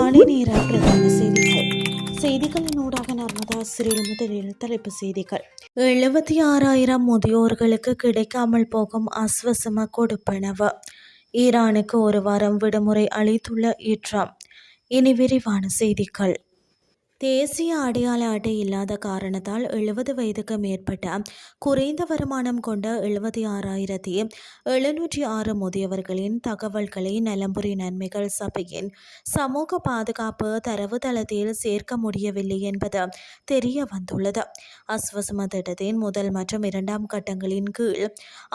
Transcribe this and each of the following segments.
காலை நேர பிரதான செய்திகள். செய்திகளினூடாக நர்மதா சிறில் முதலில் தலைப்பு செய்திகள். 76,000 முதியோர்களுக்கு கிடைக்காமல் போகும் ஆஸ்வசம கொடுப்பனவு. ஈரானுக்கு ஒரு வாரம் விடுமுறை அளித்துள்ள ட்ரம்ப். இனி விரிவான செய்திகள். தேசிய அடையாள அட்டை இல்லாத காரணத்தால் 70 வயதுக்கு மேற்பட்ட குறைந்த வருமானம் கொண்ட 76,706 முதியவர்களின் தகவல்களை நலம்புரி நன்மைகள் சபையின் சமூக பாதுகாப்பு தரவுத்தளத்தில் சேர்க்க முடியவில்லை என்பது தெரிய வந்துள்ளது. அஸ்வசம திட்டத்தின் முதல் மற்றும் இரண்டாம் கட்டங்களின் கீழ்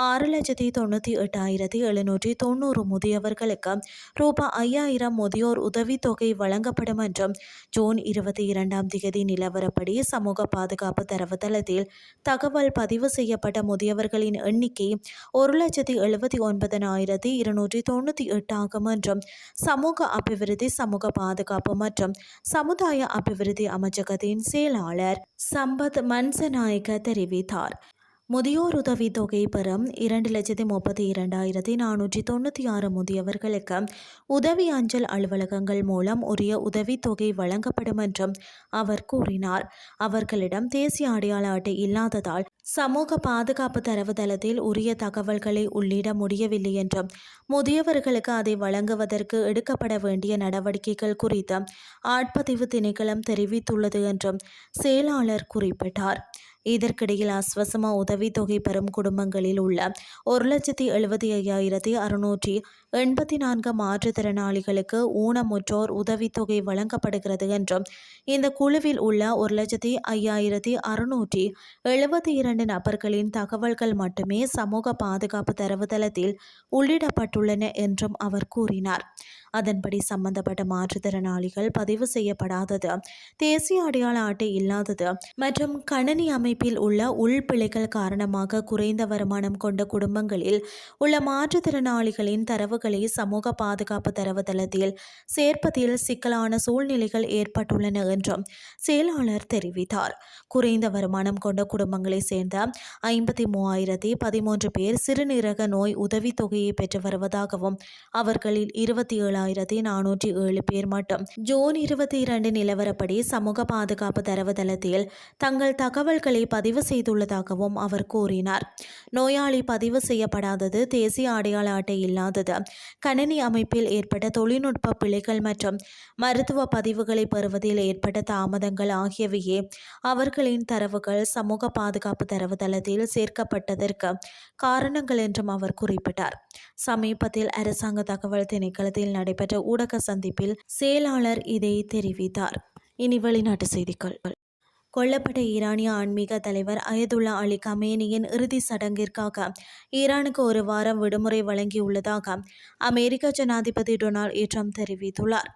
6,98,790 முதியவர்களுக்கு ரூபாய் 5,000 முதியோர் உதவித்தொகை வழங்கப்படும் என்றும் ஜூன் 22 நிலவரப்படி சமூக பாதுகாப்பு தரவுத்தளத்தில் தகவல் பதிவு செய்யப்பட்ட முதியவர்களின் எண்ணிக்கை 1,79,298 ஆகும் என்றும் சமூக அபிவிருத்தி, சமூக பாதுகாப்பு மற்றும் சமுதாய அபிவிருத்தி அமைச்சகத்தின் செயலாளர் சம்பத் மன்சநாயக்க தெரிவித்தார். முதியோர் உதவி தொகை பெறும் 2,32,496 முதியவர்களுக்கு உதவி அஞ்சல் அலுவலகங்கள் மூலம் உரிய உதவித்தொகை வழங்கப்படும் என்றும் அவர் கூறினார். அவர்களிடம் தேசிய அடையாள அட்டை இல்லாததால் சமூக பாதுகாப்பு தரவுத்தளத்தில் உரிய தகவல்களை உள்ளிட முடியவில்லை என்றும் முதியவர்களுக்கு அதை வழங்குவதற்கு எடுக்கப்பட வேண்டிய நடவடிக்கைகள் குறித்து ஆட்பதிவு திணைக்களம் தெரிவித்துள்ளது என்றும் செயலாளர் குறிப்பிட்டார். இதற்கிடையில் அஸ்வசம உதவித்தொகை பெறும் குடும்பங்களில் உள்ள 1,75,684 மாற்றுத்திறனாளிகளுக்கு ஊனமுற்றோர் உதவித்தொகை வழங்கப்படுகிறது என்றும் இந்த குழுவில் உள்ள 1,05,672 நபர்களின் தகவல்கள் மட்டுமே சமூக பாதுகாப்பு தரவுத்தளத்தில் உள்ளிடப்பட்டுள்ளன என்றும் அவர் கூறினார். அதன்படி சம்பந்தப்பட்ட மாற்றுத்திறனாளிகள் பதிவு செய்யப்படாதது, தேசிய அடையாள அட்டை இல்லாதது மற்றும் கணனி அமைப்பில் உள்ள உள்பிழைகள் காரணமாக குறைந்த வருமானம் கொண்ட குடும்பங்களில் உள்ள மாற்றுத்திறனாளிகளின் தரவுகளை சமூக பாதுகாப்பு தரவுத்தளத்தில் சேர்ப்பதில் சிக்கலான சூழ்நிலைகள் ஏற்பட்டுள்ளன என்றும் செயலாளர் தெரிவித்தார். குறைந்த வருமானம் கொண்ட குடும்பங்களை சேர்ந்த 53,013 பேர் சிறுநீரக நோய் உதவித்தொகையை பெற்று வருவதாகவும் அவர்களில் 27,407 பேர் மட்டும் ஜூன் 22 நிலவரப்படி சமூக பாதுகாப்பு தரவுத்தளத்தில் தங்கள் தகவல்களை பதிவு செய்துள்ளதாகவும் அவர் கூறினார். நோயாளி பதிவு செய்யப்படாதது, தேசிய அடையாள அட்டை இல்லாதது, கணனி அமைப்பில் ஏற்பட்ட தொழில்நுட்ப பிழைகள் மற்றும் மருத்துவ பதிவுகளை பெறுவதில் ஏற்பட்ட தாமதங்கள் ஆகியவையே அவர்களின் தரவுகள் சமூக பாதுகாப்பு தரவுத்தளத்தில் சேர்க்கப்பட்டதற்கு காரணங்கள் என்றும் அவர் குறிப்பிட்டார். சமீபத்தில் அரசாங்க தகவல் திணைக்களத்தில் நடைபெற்ற ஊடக சந்திப்பில் செயலாளர் இதை தெரிவித்தார். இனி வெளிநாட்டு செய்திகள். கொல்லப்பட்ட ஈரானிய ஆன்மீக தலைவர் அயதுல்லா அலி கமேனியின் இறுதி சடங்கிற்காக ஈரானுக்கு ஒரு வாரம் விடுமுறை வழங்கியுள்ளதாக அமெரிக்க ஜனாதிபதி டொனால்ட் ட்ரம்ப் தெரிவித்துள்ளார்.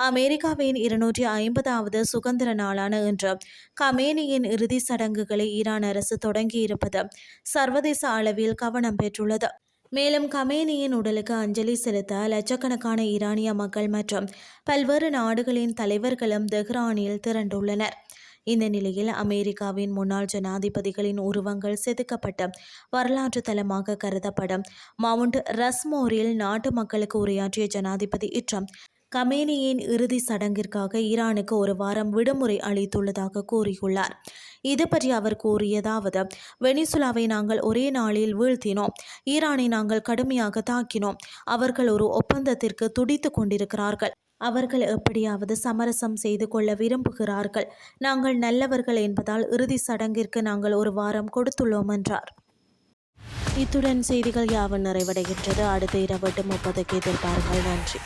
அமெரிக்காவின் 250வது சுதந்திர நாளான இன்று கமேனியின் இறுதி சடங்குகளை ஈரான் அரசு தொடங்கியிருப்பது சர்வதேச அளவில் கவனம் பெற்றுள்ளது. மேலும் கமேனியின் உடலுக்கு அஞ்சலி செலுத்த லட்சக்கணக்கான ஈரானிய மக்கள் மற்றும் பல்வேறு நாடுகளின் தலைவர்களும் தெஹ்ரானில் திரண்டுள்ளனர். இந்த நிலையில் அமெரிக்காவின் முன்னாள் ஜனாதிபதிகளின் உருவங்கள் செதுக்கப்பட்ட வரலாற்று தலமாக கருதப்படும் மவுண்ட் ரஸ்மோரில் நாட்டு மக்களுக்கு உரையாற்றிய ஜனாதிபதி ட்ரம்ப் கமேனியின் இறுதி சடங்கிற்காக ஈரானுக்கு ஒரு வாரம் விடுமுறை அளித்துள்ளதாக கூறியுள்ளார். இது பற்றி அவர் கூறியதாவது: வெனிசுலாவை நாங்கள் ஒரே நாளில் வீழ்த்தினோம். ஈரானை நாங்கள் கடுமையாக தாக்கினோம். அவர்கள் ஒரு ஒப்பந்தத்திற்கு துடித்து கொண்டிருக்கிறார்கள். அவர்கள் எப்படியாவது சமரசம் செய்து கொள்ள விரும்புகிறார்கள். நாங்கள் நல்லவர்கள் என்பதால் இறுதி சடங்கிற்கு நாங்கள் ஒரு வாரம் கொடுத்துள்ளோம் என்றார். இத்துடன் செய்திகள் யாவும் நிறைவடைகின்றது. அடுத்த இரவு 8:30 எதிர்பாருங்கள். நன்றி.